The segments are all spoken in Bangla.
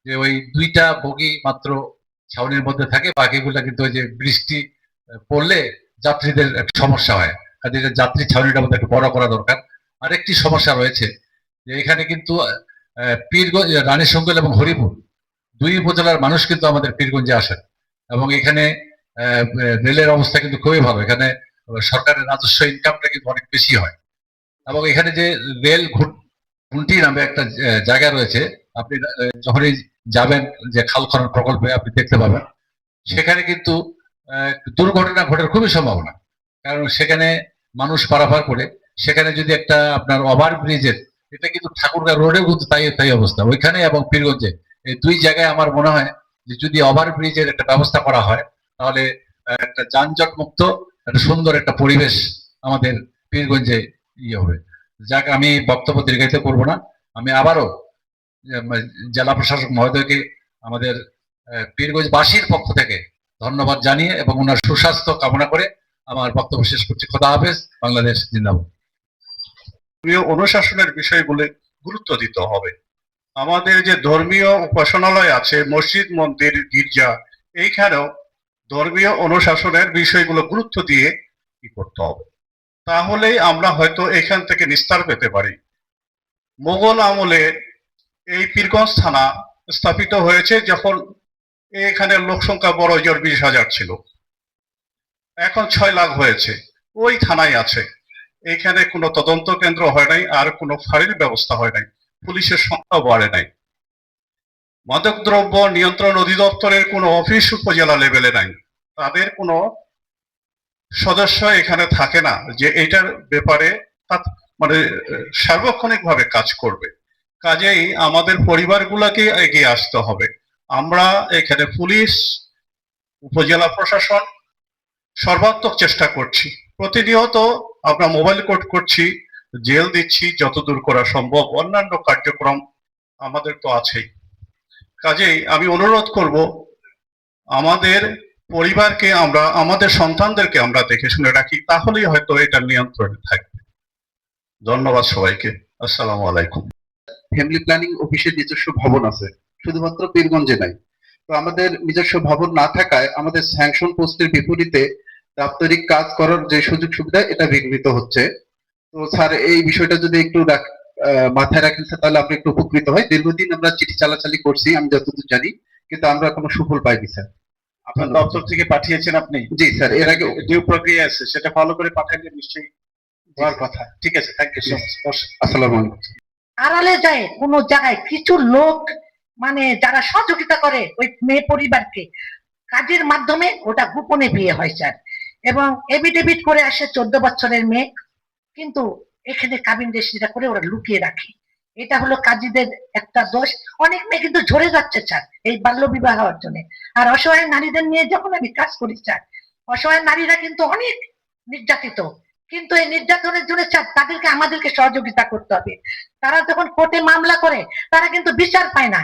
যে ওই 2টা বগি মাত্র ছাউনির মধ্যে থাকে, বাকিগুলা কিন্তু ওই যে বৃষ্টি পড়লে যাত্রীদের একটা সমস্যা হয়, কাজে যাত্রী ছাউনিটার মধ্যে একটু বড় করা দরকার। আরেকটি সমস্যা রয়েছে যে এখানে কিন্তু পীরগঞ্জ, রানীশঙ্কল এবং হরিপুর 2 উপজেলার মানুষ কিন্তু আমাদের পীরগঞ্জে আসেন, এবং এখানে রেলের অবস্থা কিন্তু খুবই ভালো। এখানে সরকারের রাজস্ব ইনকামটা কিন্তু অনেক বেশি হয়, এবং এখানে যে রেল ঘুন্টি নামে একটা জায়গা রয়েছে, আপনি যখনই যাবেন যে খাল খনন প্রকল্পে আপনি দেখতে পাবেন, সেখানে কিন্তু দুর্ঘটনা ঘটার খুবই সম্ভাবনা। কারণ সেখানে মানুষ পারাপার করে, সেখানে যদি একটা আপনার ওভার ব্রিজের, এটা কিন্তু ঠাকুরগাঁ রোডেও কিন্তু তাই তাই অবস্থা ওইখানে এবং পীরগঞ্জে, এই 2 জায়গায় আমার মনে হয় যে যদি ওভার ব্রিজের একটা ব্যবস্থা করা হয়, তাহলে একটা যানজট মুক্ত একটা সুন্দর একটা পরিবেশ আমাদের পীরগঞ্জে হবে। যাক, আমি বক্তব্য দীর্ঘায়িত করব না। আমি আবারও জেলা প্রশাসক মহোদয়কে আমাদের পীরগঞ্জবাসীর পক্ষ থেকে ধন্যবাদ জানিয়ে এবং ওনার সুস্বাস্থ্য কামনা করে আমার বক্তব্য শেষ করছি। খোদা হাফেজ। বাংলাদেশ জিন্দাবাদ। অনুশাসনের বিষয়গুলো গুরুত্ব দিতে হবে। আমাদের যে ধর্মীয় উপাসনালয় আছে, মসজিদ, মন্দির, গির্জা, এইখানেও ধর্মীয় অনুশাসনের বিষয়গুলো গুরুত্ব দিয়ে কি করতে হবে, তাহলেই আমরা হয়তো এখান থেকে নিস্তার পেতে পারি। মোগল আমলে এই পীরগঞ্জ থানা স্থাপিত হয়েছে যখন এখানে লোক সংখ্যা বড় জোর 20,000 ছিল, এখন 6 লাখ হয়েছে। ওই থানায় আছে, এখানে কোনো তদন্ত কেন্দ্র হয় নাই, আর কোনো ফাঁড়ির ব্যবস্থা হয় নাই, পুলিশের সংখ্যা বাড়ে নাই, মাদকদ্রব্য নিয়ন্ত্রণ অধিদপ্তরের কোনো অফিস উপজেলা লেভেলে নাই, তাদের কোনো সদস্য এখানে থাকে না যে এটার ব্যাপারে মানে সার্বক্ষণিক ভাবে কাজ করবে। কাজেই আমাদের পরিবারগুলোকে এগিয়ে আসতে হবে। আমরা এখানে পুলিশ, উপজেলা প্রশাসন সর্বাত্মক চেষ্টা করছি, প্রতিনিয়ত আমরা মোবাইল কোর্ট করছি, জেল দিচ্ছি যতদূর করা সম্ভব, অন্যান্য কার্যক্রম আমাদের তো আছেই। কাজেই আমি অনুরোধ করব আমাদের পরিবারকে আমরা, আমাদের সন্তানদেরকে আমরা দেখে শুনে রাখি, তাহলেই হয়তো এটা নিয়ন্ত্রণে থাকবে। ধন্যবাদ সবাইকে। আসসালামু আলাইকুম। ফ্যামিলি প্ল্যানিং অফিসের নিজস্ব ভবন আছে, শুধুমাত্র পীরগঞ্জে নাই। তো আমাদের নিজস্ব ভবন না থাকায় আমাদের স্যাংশন পোস্টের বিপরীতে দাপ্তরিক কাজ করার যে সুযোগ সুবিধা, এটা বিঘ্নিত হচ্ছে। তো স্যার, এই বিষয়টা যদি একটু মাথায় রাখেন তাহলে আমরা একটু উপকৃত হই। দীর্ঘদিন আমরা চিঠি চালাচালি করছি, আমি যতদূর জানি, কিন্তু আমরা কোনো সুফল পাইনি স্যার। আপনার দপ্তর থেকে পাঠিয়েছেন আপনি? জি স্যার, এর আগে ডিউ প্রক্রিয়া আছে, সেটা ফলো করে পাঠাইলে নিশ্চয়ই হওয়ার কথা। ঠিক আছে, থ্যাংক ইউ সো মাচ। আসসালামু আলাইকুম। আড়ালে যায় কোন জায়গায় কিছু লোক, মানে যারা সহযোগিতা করে ওই মেয়ে পরিবারকে, কাজের মাধ্যমে ওটা গোপনে বিয়ে হয় স্যার, এবং এভিডেভিট করে আসে 14 বছরের মেয়ে, কিন্তু এখানে কাবিন রেজিস্ট্রিটা করে ওরা লুকিয়ে রাখে। এটা হলো কাজীদের একটা দোষ। অনেক মেয়ে কিন্তু ঝরে যাচ্ছে স্যার এই বাল্য বিবাহ হওয়ার জন্য। আর অসহায় নারীদের নিয়ে যখন আমি কাজ করি স্যার, অসহায় নারীরা কিন্তু অনেক নির্যাতিত, কিন্তু এই নির্যাতনের জন্য স্যার তাদেরকে আমাদেরকে সহযোগিতা করতে হবে। তারা যখন কোর্টে মামলা করে তারা কিন্তু বিচার পায় না।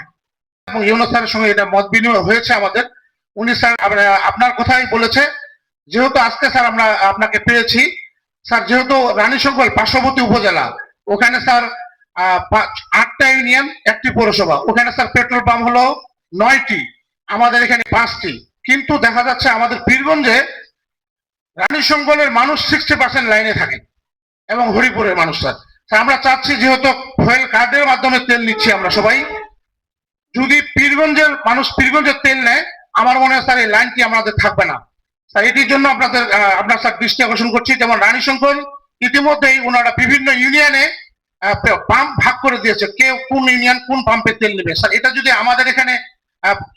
ইউনূস স্যারের সঙ্গে এটা মত বিনিময় হয়েছে আমাদের। উনি স্যার আপনার কথাই বলেছে, যেহেতু আজকে স্যার আমরা আপনাকে পেয়েছি স্যার, যেহেতু রানীশঙ্কল পার্শ্ববর্তী উপজেলা, ওখানে স্যার 8টা ইউনিয়ন, 1টি পৌরসভা, ওখানে স্যার পেট্রোল পাম্প হলো 9টি, আমাদের এখানে 5টি। কিন্তু দেখা যাচ্ছে আমাদের পীরগঞ্জে রানীশঙ্কলের মানুষ 60% লাইনে থাকে এবং হরিপুরের মানুষ স্যার। আমরা চাচ্ছি, যেহেতু ফুয়েল কার্ডের মাধ্যমে তেল নিচ্ছি আমরা সবাই, যদি পীরগঞ্জের মানুষ পীরগঞ্জের তেল নেয়, আমার মনে হয় স্যার এই লাইনটি আমাদের থাকবে না স্যার। এটির জন্য আপনার স্যার দৃষ্টি আকর্ষণ করছি, যেমন রানীশঙ্কল ইতিমধ্যেই ওনারা বিভিন্ন ইউনিয়নে পাম্প ভাগ করে দিয়েছে, কে কোন ইউনিয়ন কোন পাম্পে তেল নেবে স্যার। এটা যদি আমাদের এখানে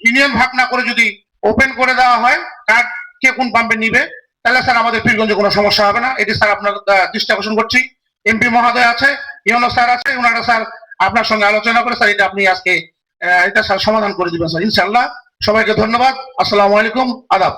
ইউনিয়ন ভাগ না করে যদি ওপেন করে দেওয়া হয় কার্ড, কে কোন পাম্পে নিবে, তাহলে স্যার আমাদের পীরগঞ্জে কোনো সমস্যা হবে না। এটি স্যার আপনার দৃষ্টি আকর্ষণ করছি। এমপি মহোদয় আছে, ইউনূস স্যার আছে, ওনারা স্যার আপনার সঙ্গে আলোচনা করে স্যার এটা আপনি আজকে এটা স্যার সমাধান করে দিবেন স্যার, ইনশাআল্লাহ। সবাইকে ধন্যবাদ। আসসালামু আলাইকুম, আদাব।